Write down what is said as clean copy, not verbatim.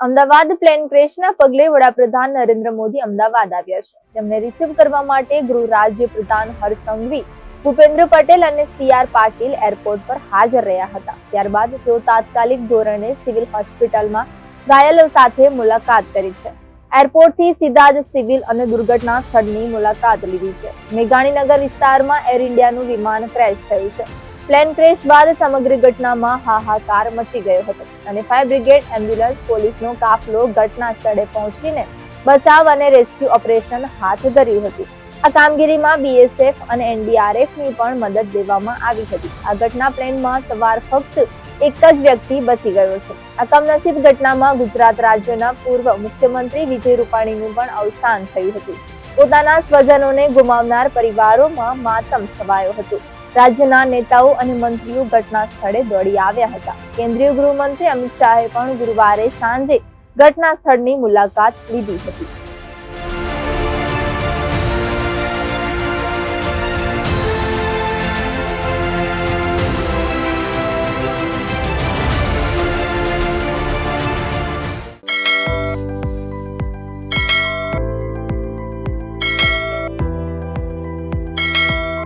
Ahmedabad plane ક્રેશના પગલે વડાપ્રધાન નરેન્દ્ર મોદી અમદાવાદ આવ્યા છે. તેમને રિસીવ કરવા માટે ગૃહ રાજ્ય પ્રધાન હર્ષ સંઘવી, ભૂપેન્દ્ર પટેલ અને સી.આર. પાટીલ એરપોર્ટ પર હાજર રહ્યા હતા. ત્યારબાદ તેઓ તાત્કાલિક ધોરણે સિવિલ હોસ્પિટલમાં ઘાયલો સાથે મુલાકાત કરી છે. એરપોર્ટથી સીધા જ સિવિલ અને દુર્ઘટના સ્થળની મુલાકાત લીધી છે. મેઘાણીનગર વિસ્તારમાં એર ઇન્ડિયાનું વિમાન ક્રેશ થયું છે. પ્લેન ક્રેશ બાદ સમગ્ર ઘટનામાં હાહાકાર મચી ગયો હતો અને ફાયર બ્રિગેડ, એમ્બ્યુલન્સ, પોલીસનો કાફલો ઘટના સ્થળે પહોંચીને બચાવ અને રેસ્ક્યુ ઓપરેશન હાથ ધર્યું હતું. આ કામગીરીમાં બીએસએફ અને એનડીઆરએફની પણ મદદ લેવામાં આવી હતી. આ ઘટના પ્લેનમાં સવાર ફક્ત એક જ વ્યક્તિ બચી ગયો છે. આ કમનસીબ ઘટનામાં ગુજરાત રાજ્યના પૂર્વ મુખ્યમંત્રી વિજય રૂપાણીનું પણ અવસાન થયું હતું. પોતાના સ્વજનોને ગુમાવનાર પરિવારોમાં માતમ છવાયો હતો. રાજ્યના નેતાઓ અને મંત્રીઓ ઘટના સ્થળે દોડી આવ્યા હતા. કેન્દ્રીય ગૃહમંત્રી અમિત શાહે પણ ગુરુવારે સાંજે ઘટના સ્થળની મુલાકાત લીધી હતી.